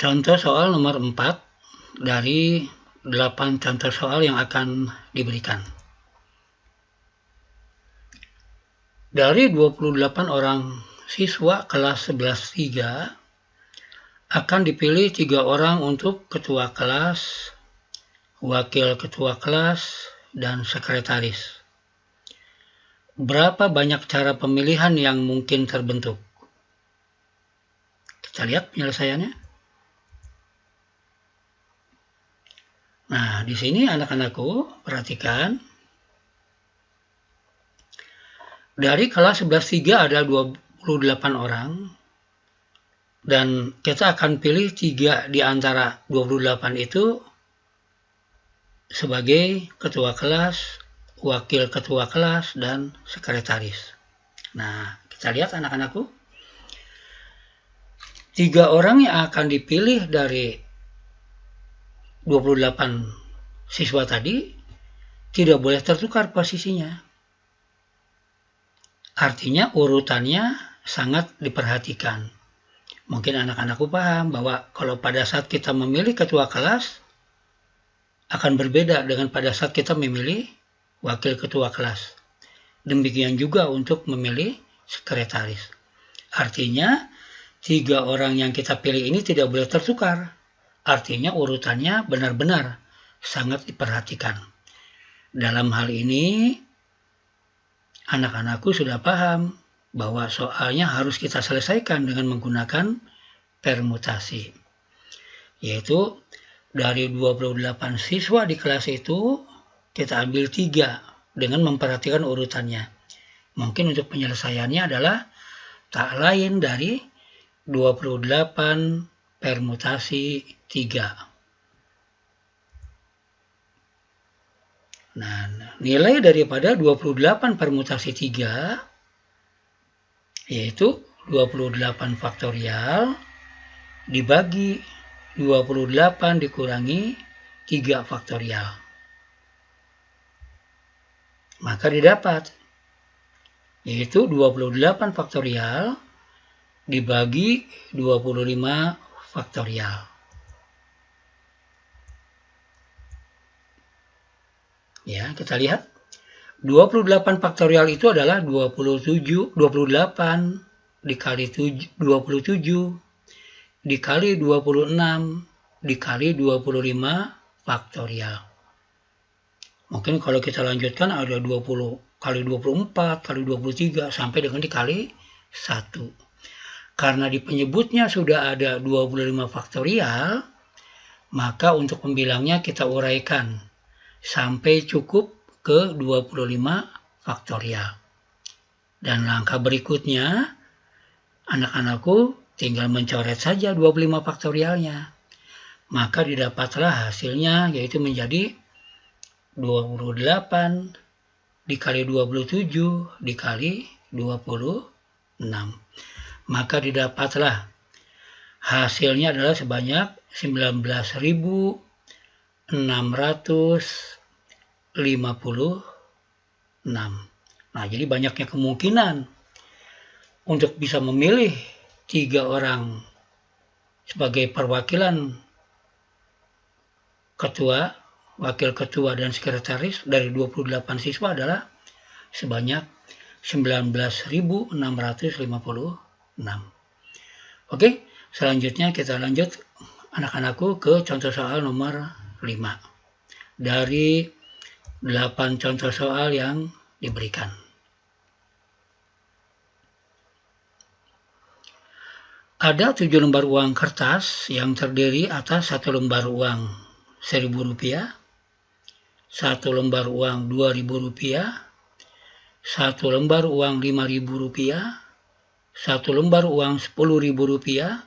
Contoh soal nomor 4 dari 8 contoh soal yang akan diberikan. Dari 28 orang siswa kelas 11-3 akan dipilih 3 orang untuk ketua kelas, wakil ketua kelas, dan sekretaris. Berapa banyak cara pemilihan yang mungkin terbentuk? Kita lihat penyelesaiannya. Nah, di sini anak-anakku perhatikan. Dari kelas 11-3 ada 28 orang. Dan kita akan pilih 3 di antara 28 itu sebagai ketua kelas, wakil ketua kelas, dan sekretaris. Nah, kita lihat anak-anakku. 3 orang yang akan dipilih dari 28 siswa tadi tidak boleh tertukar posisinya. Artinya urutannya sangat diperhatikan. Mungkin anak-anakku paham bahwa kalau pada saat kita memilih ketua kelas akan berbeda dengan pada saat kita memilih wakil ketua kelas. Demikian juga untuk memilih sekretaris. Artinya 3 orang yang kita pilih ini tidak boleh tertukar. Artinya urutannya benar-benar sangat diperhatikan. Dalam hal ini, anak-anakku sudah paham bahwa soalnya harus kita selesaikan dengan menggunakan permutasi. Yaitu dari 28 siswa di kelas itu, kita ambil 3 dengan memperhatikan urutannya. Mungkin untuk penyelesaiannya adalah tak lain dari 28 permutasi 3. Nah, nilai daripada 28 permutasi 3 yaitu 28 faktorial dibagi 28 dikurangi 3 faktorial. Maka didapat yaitu 28 faktorial dibagi 25 faktorial. Ya, kita lihat. 28 faktorial itu adalah 28 dikali 27 dikali 26 dikali 25 faktorial. Mungkin kalau kita lanjutkan ada 20 kali 24 kali 23 sampai dengan dikali 1. Karena di penyebutnya sudah ada 25 faktorial, maka untuk pembilangnya kita uraikan sampai cukup ke 25 faktorial. Dan langkah berikutnya, anak-anakku tinggal mencoret saja 25 faktorialnya. Maka didapatlah hasilnya yaitu menjadi 28 dikali 27 dikali 26. Maka didapatlah hasilnya adalah sebanyak 19.656. Nah, jadi banyaknya kemungkinan untuk bisa memilih 3 orang sebagai perwakilan ketua, wakil ketua, dan sekretaris dari 28 siswa adalah sebanyak 19.656. Oke, selanjutnya kita lanjut anak-anakku ke contoh soal nomor 5 dari 8 contoh soal yang diberikan. Ada 7 lembar uang kertas yang terdiri atas 1 lembar uang Rp1.000, 1 lembar uang Rp2.000, 1 lembar uang Rp5.000, 1 lembar uang Rp10.000,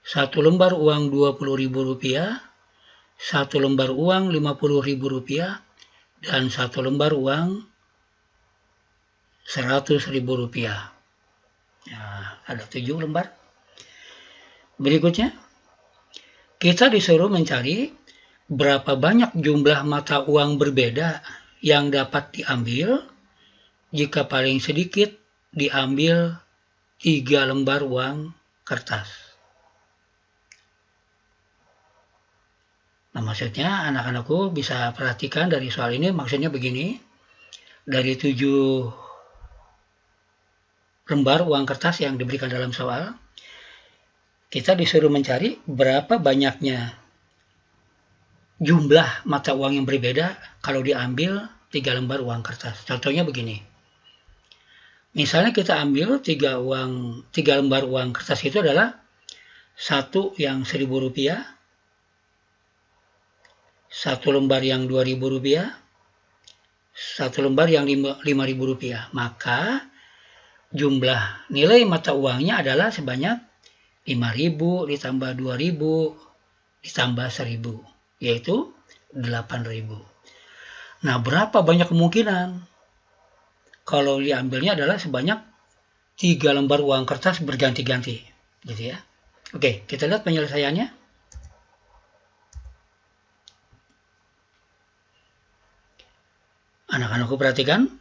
1 lembar uang Rp20.000, 1 lembar uang Rp50.000, dan 1 lembar uang Rp100.000. Nah, ada 7 lembar. Berikutnya, kita disuruh mencari berapa banyak jumlah mata uang berbeda yang dapat diambil jika paling sedikit diambil 3 lembar uang kertas. Nah, maksudnya anak-anakku bisa perhatikan dari soal ini, maksudnya begini, dari 7 lembar uang kertas yang diberikan dalam soal, kita disuruh mencari berapa banyaknya jumlah mata uang yang berbeda kalau diambil 3 lembar uang kertas. Contohnya begini. Misalnya kita ambil 3 lembar uang kertas itu adalah satu yang Rp1.000, satu lembar yang Rp2.000, satu lembar yang Rp5.000. Maka jumlah nilai mata uangnya adalah sebanyak 5.000 ditambah 2.000 ditambah 1.000, yaitu 8.000. Nah, berapa banyak kemungkinan kalau diambilnya adalah sebanyak 3 lembar uang kertas berganti-ganti, gitu ya. Oke, kita lihat penyelesaiannya. Anak-anakku perhatikan,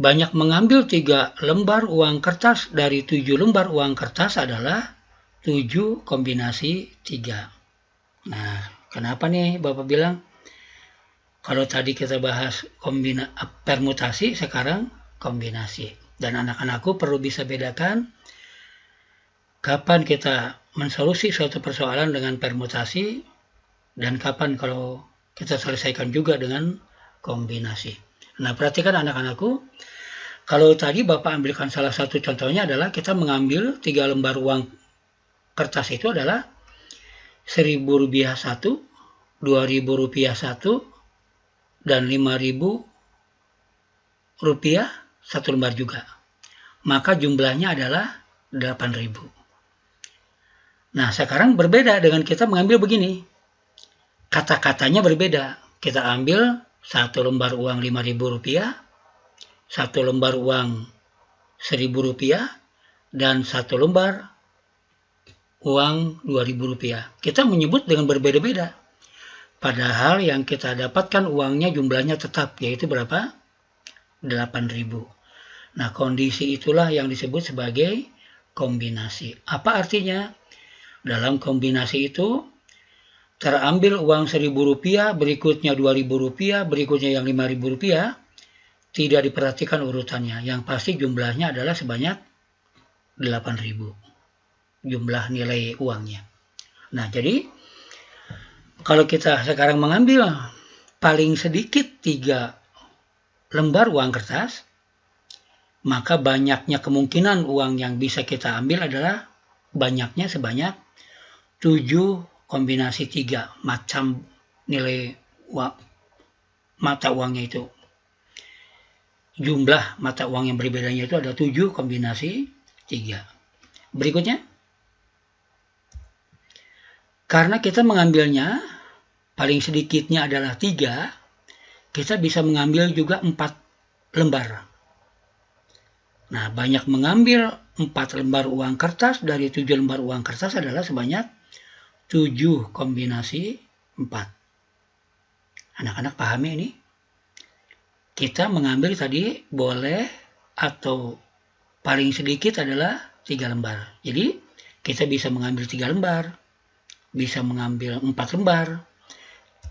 banyak mengambil 3 lembar uang kertas dari 7 lembar uang kertas adalah 7 kombinasi 3. Nah, kenapa nih Bapak bilang? Kalau tadi kita bahas permutasi, sekarang kombinasi. Dan anak-anakku perlu bisa bedakan kapan kita mensolusi suatu persoalan dengan permutasi dan kapan kalau kita selesaikan juga dengan kombinasi. Nah, perhatikan anak-anakku, kalau tadi Bapak ambilkan salah satu contohnya adalah kita mengambil 3 lembar uang kertas itu adalah Rp1.000 satu, Rp2.000 satu, dan Rp5.000 satu lembar juga. Maka jumlahnya adalah 8.000. Nah, sekarang berbeda dengan kita mengambil begini. Kata-katanya berbeda. Kita ambil satu lembar uang Rp5.000, satu lembar uang Rp1.000, dan satu lembar uang Rp2.000. Kita menyebut dengan berbeda-beda. Padahal yang kita dapatkan uangnya jumlahnya tetap, yaitu berapa? 8.000. Nah, kondisi itulah yang disebut sebagai kombinasi. Apa artinya? Dalam kombinasi itu, terambil uang Rp1.000, berikutnya Rp2.000, berikutnya yang Rp5.000, tidak diperhatikan urutannya. Yang pasti jumlahnya adalah sebanyak 8.000. Jumlah nilai uangnya. Nah, jadi kalau kita sekarang mengambil paling sedikit 3 lembar uang kertas, maka banyaknya kemungkinan uang yang bisa kita ambil adalah banyaknya sebanyak 7 kombinasi 3 macam nilai mata uangnya itu. Jumlah mata uang yang berbedanya itu ada 7 kombinasi 3. Berikutnya, karena kita mengambilnya paling sedikitnya adalah 3, kita bisa mengambil juga 4 lembar. Nah, banyak mengambil 4 lembar uang kertas dari 7 lembar uang kertas adalah sebanyak 7 kombinasi 4. Anak-anak pahami ini? Kita mengambil tadi boleh atau paling sedikit adalah 3 lembar. Jadi, kita bisa mengambil 3 lembar, bisa mengambil 4 lembar,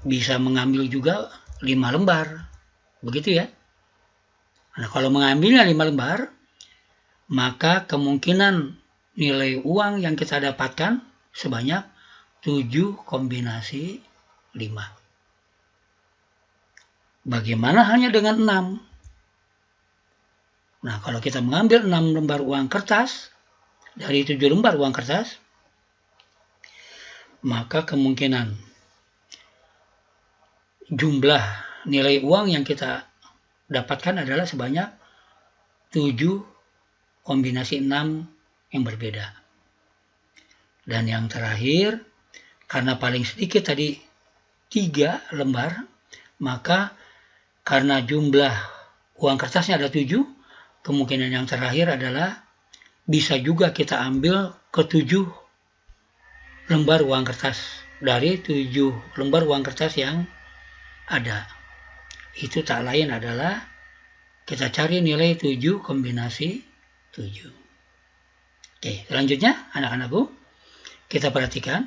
bisa mengambil juga 5 lembar. Begitu ya. Nah, kalau mengambilnya 5 lembar, maka kemungkinan nilai uang yang kita dapatkan sebanyak 7 kombinasi 5. Bagaimana hanya dengan 6? Nah, kalau kita mengambil 6 lembar uang kertas dari 7 lembar uang kertas, maka kemungkinan jumlah nilai uang yang kita dapatkan adalah sebanyak 7 kombinasi 6 yang berbeda. Dan yang terakhir, karena paling sedikit tadi 3 lembar, maka karena jumlah uang kertasnya ada 7, kemungkinan yang terakhir adalah bisa juga kita ambil ke-7 lembar uang kertas dari 7 lembar uang kertas yang ada. Itu tak lain adalah kita cari nilai 7 kombinasi 7. Oke, selanjutnya anak-anakku, kita perhatikan.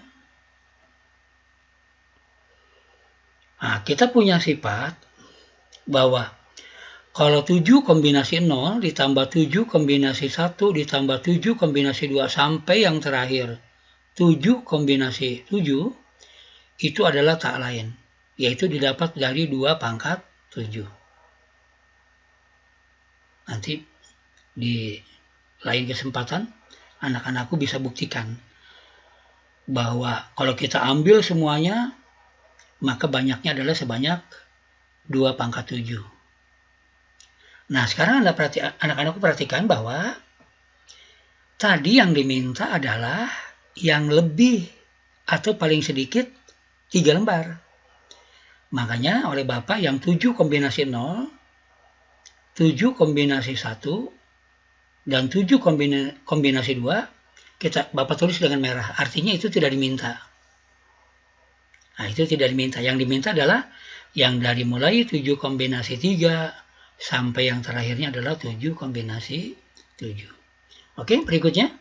Nah, kita punya sifat bahwa kalau 7 kombinasi 0 ditambah 7 kombinasi 1 ditambah 7 kombinasi 2 sampai yang terakhir 7 kombinasi 7 itu adalah tak lain, yaitu didapat dari 2 pangkat 7. Nanti di lain kesempatan anak-anakku bisa buktikan bahwa kalau kita ambil semuanya maka banyaknya adalah sebanyak 2 pangkat 7. Nah, sekarang anak-anakku perhatikan bahwa tadi yang diminta adalah yang lebih atau paling sedikit 3 lembar. Makanya oleh Bapak yang 7 kombinasi 0, 7 kombinasi 1, dan 7 kombinasi 2, Bapak tulis dengan merah. Artinya itu tidak diminta. Nah, itu tidak diminta. Yang diminta adalah yang dari mulai 7 kombinasi 3 sampai yang terakhirnya adalah 7 kombinasi 7. Oke, berikutnya.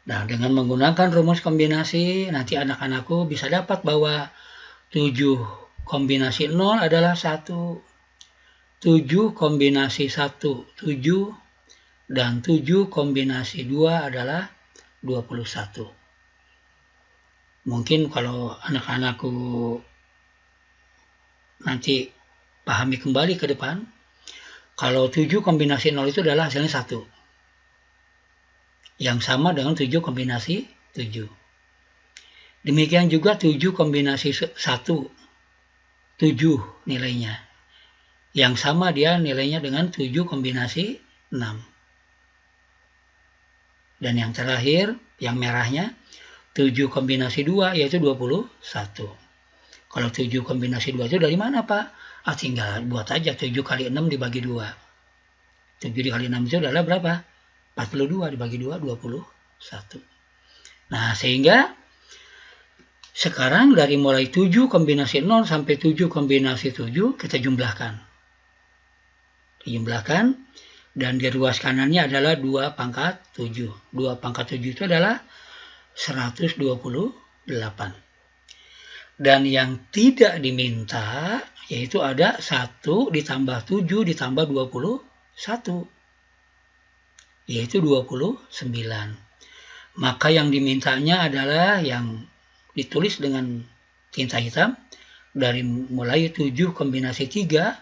Nah, dengan menggunakan rumus kombinasi, nanti anak-anakku bisa dapat bahwa 7 kombinasi 0 adalah 1, 7 kombinasi 1, 7, dan 7 kombinasi 2 adalah 21. Mungkin kalau anak-anakku nanti pahami kembali ke depan, kalau 7 kombinasi 0 itu adalah hasilnya 1. Yang sama dengan 7 kombinasi 7. Demikian juga 7 kombinasi 1, 7 nilainya. Yang sama dia nilainya dengan 7 kombinasi 6. Dan yang terakhir, yang merahnya, 7 kombinasi 2 yaitu 21. Kalau 7 kombinasi 2 itu dari mana, Pak? Tinggal buat aja 7 kali 6 dibagi 2. 7 kali 6 itu adalah berapa? 42 dibagi 2, 21. Nah, sehingga sekarang dari mulai 7 kombinasi 0 sampai 7 kombinasi 7 kita jumlahkan. Dijumlahkan dan di ruas kanannya adalah 2 pangkat 7. 2 pangkat 7 itu adalah 128. Dan yang tidak diminta yaitu ada 1 ditambah 7 ditambah 21, yaitu 29. Maka yang dimintanya adalah yang ditulis dengan tinta hitam, dari mulai 7 kombinasi 3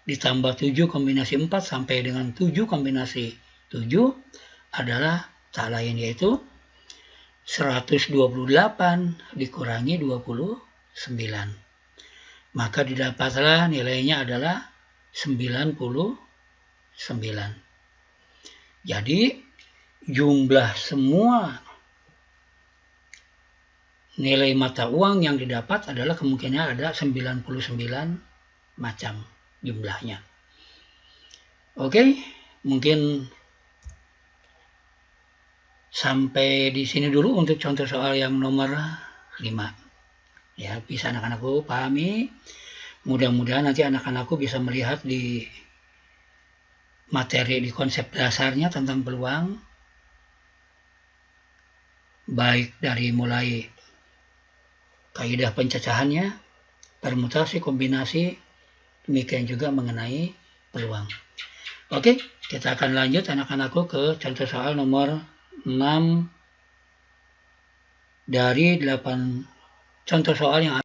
ditambah 7 kombinasi 4 sampai dengan 7 kombinasi 7 adalah tak lain yaitu 128 dikurangi 29. Maka didapatlah nilainya adalah 99. Jadi jumlah semua nilai mata uang yang didapat adalah kemungkinan ada 99 macam jumlahnya. Oke, mungkin sampai di sini dulu untuk contoh soal yang nomor 5. Ya, bisa anak-anakku pahami. Mudah-mudahan nanti anak-anakku bisa melihat di materi di konsep dasarnya tentang peluang, baik dari mulai kaidah pencacahannya, permutasi, kombinasi, demikian juga mengenai peluang. Oke, kita akan lanjut anak-anakku ke contoh soal nomor 6 dari 8 contoh soal yang